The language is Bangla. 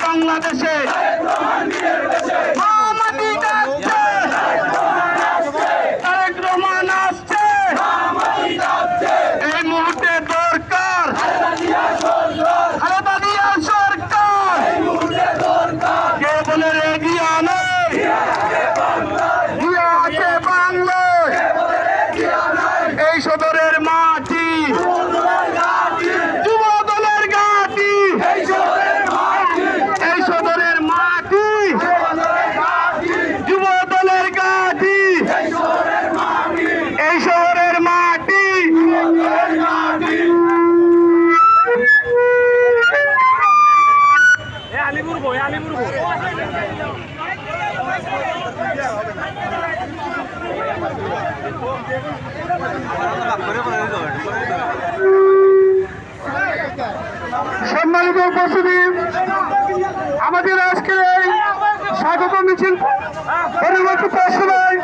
বাংলাদেশে তারেক রহমান আসছে, এই মুহূর্তে দরকার খালেদা জিয়া সরকার। কে বলে রে জিয়া নেই, জিয়া আছে বাংলায়, এই সদরের মাটি যুব দলের ঘাঁটি, এই সদরের মাটি যুব দলের ঘাঁটি, এই শহরের মাটি। সম্মানিত উপস্থিতি, আমাদের আজকের এই স্বাগত মিছিল পরবর্তী সময়